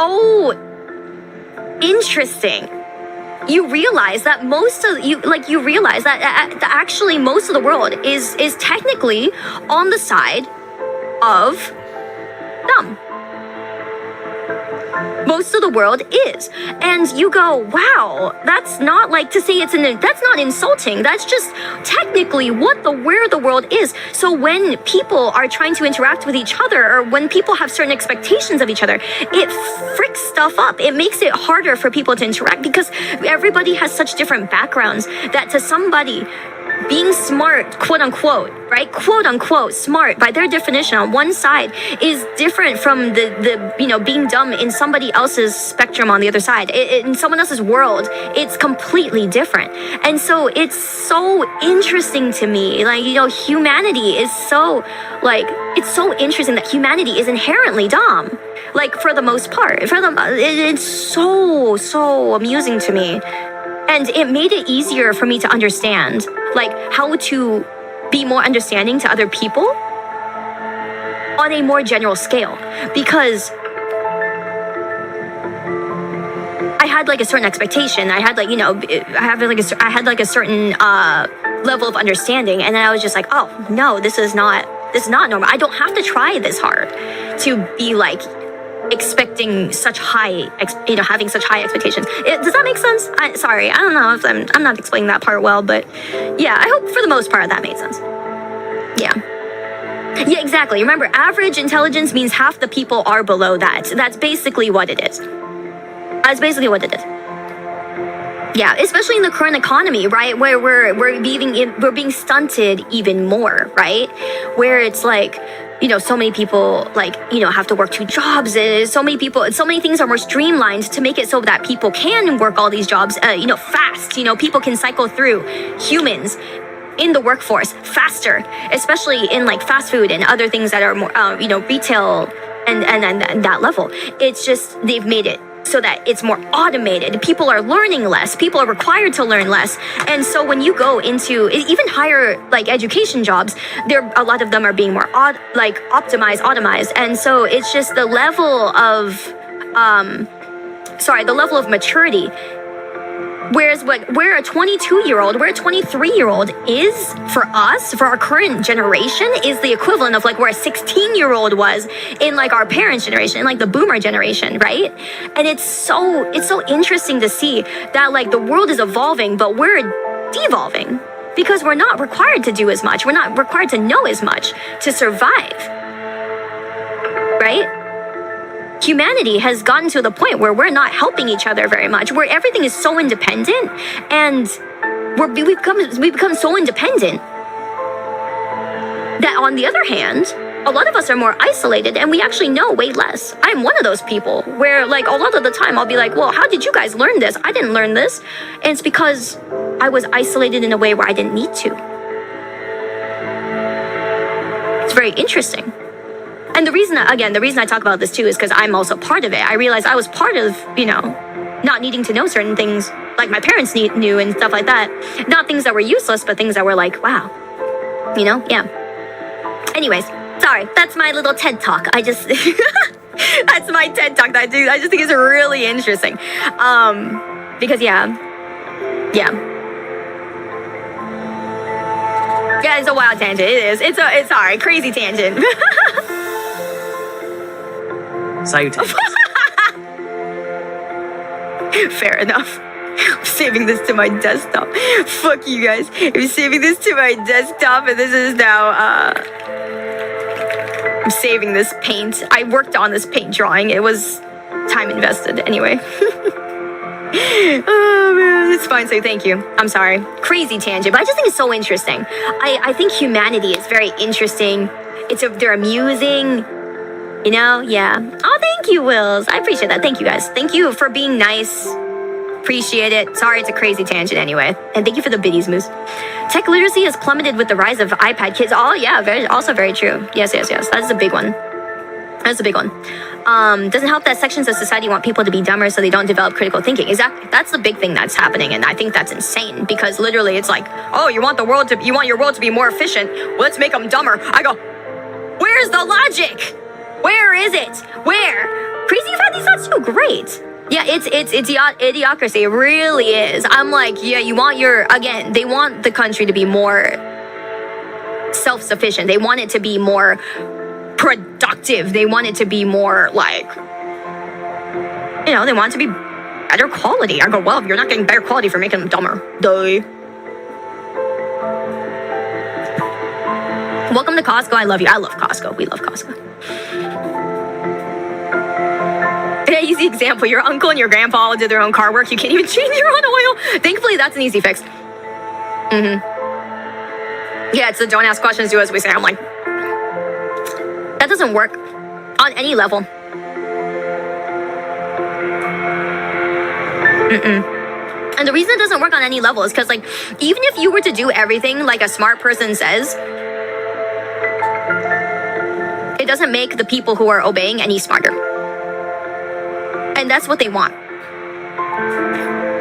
so interesting. You realize that actually most of the world is technically on the side of dumb. Most of the world is. And you go, wow, that's not like to say that's not insulting. That's just technically where the world is. So when people are trying to interact with each other, or when people have certain expectations of each other, it fricks stuff up. It makes it harder for people to interact because everybody has such different backgrounds that to somebody, being smart, quote unquote, right? Quote unquote, smart by their definition on one side is different from the being dumb in somebody else's spectrum on the other side. In someone else's world, it's completely different. And so it's so interesting to me. Like, humanity is so, it's so interesting that humanity is inherently dumb. Like, for the most part. It's so amusing to me. And it made it easier for me to understand, like, how to be more understanding to other people on a more general scale. Because I had, like, a certain expectation. I had, like, I had, like, a certain level of understanding. And then I was just like, oh, no, this is not normal. I don't have to try this hard to be, like, expecting such high, having such high expectations. Does that make sense? Sorry, I don't know if I'm not explaining that part well, but yeah, I hope for the most part that made sense. Yeah, exactly. Remember, average intelligence means half the people are below that. That's basically what it is. That's basically what it is. Yeah, especially in the current economy, right? Where we're being stunted even more, right? Where it's like, so many people have to work 2 jobs. So many things are more streamlined to make it so that people can work all these jobs, fast. People can cycle through humans in the workforce faster, especially in like fast food and other things that are more, retail and that level. It's just, they've made it so that it's more automated. People are learning less. People are required to learn less. And so when you go into even higher education jobs, a lot of them are being more optimized, automized. And so it's just the level of maturity. Whereas where a 22-year-old, where a 23-year-old is for us, for our current generation, is the equivalent of where a 16-year-old was in our parents' generation, in the boomer generation, right? And it's so interesting to see that the world is evolving, but we're devolving because we're not required to do as much. We're not required to know as much to survive, right? Humanity has gotten to the point where we're not helping each other very much, where everything is so independent, and we've become so independent that, on the other hand, a lot of us are more isolated and we actually know way less. I'm one of those people where a lot of the time I'll be like, well, how did you guys learn this? I didn't learn this. And it's because I was isolated in a way where I didn't need to. It's very interesting. And the reason I talk about this too is because I'm also part of it. I realized I was part of, not needing to know certain things like my parents knew and stuff like that. Not things that were useless, but things that were like, wow, yeah. Anyways, sorry, that's my little TED Talk. That's my TED Talk that I do. I just think it's really interesting. Because yeah, it's a wild tangent. It is. It's sorry, crazy tangent. Salutations. Fair enough. I'm saving this to my desktop. Fuck you guys. I'm saving this to my desktop, and this is now, I'm saving this paint. I worked on this paint drawing. It was time invested anyway. Oh man, it's fine, so thank you. I'm sorry. Crazy tangent, but I just think it's so interesting. I think humanity is very interesting. They're amusing. Yeah. Oh, thank you, Wills. I appreciate that. Thank you, guys. Thank you for being nice. Appreciate it. Sorry, it's a crazy tangent anyway. And thank you for the biddies, Moose. Tech literacy has plummeted with the rise of iPad kids. Oh, yeah. Also very true. Yes. That's a big one. Doesn't help that sections of society want people to be dumber so they don't develop critical thinking. Exactly. That's the big thing that's happening, and I think that's insane because literally it's like, oh, you want your world to be more efficient. Well, let's make them dumber. I go, where's the logic? Where is it? Where? Crazy you've had these thoughts too. Great. Yeah, it's idiocracy. It really is. I'm like, yeah, you want again, they want the country to be more self-sufficient. They want it to be more productive. They want it to be more like, they want it to be better quality. I go, well, you're not getting better quality for making them dumber. Duh. Welcome to Costco. I love you. I love Costco. We love Costco. Yeah, easy example. Your uncle and your grandpa all did their own car work. You can't even change your own oil. Thankfully, that's an easy fix. Yeah, it's the don't ask questions, do as we say. I'm like, that doesn't work on any level. And the reason it doesn't work on any level is because, like, even if you were to do everything like a smart person says, it doesn't make the people who are obeying any smarter. And that's what they want.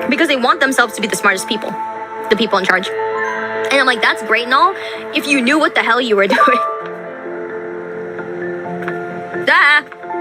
Because they want themselves to be the smartest people, the people in charge. And I'm like, that's great and all if you knew what the hell you were doing.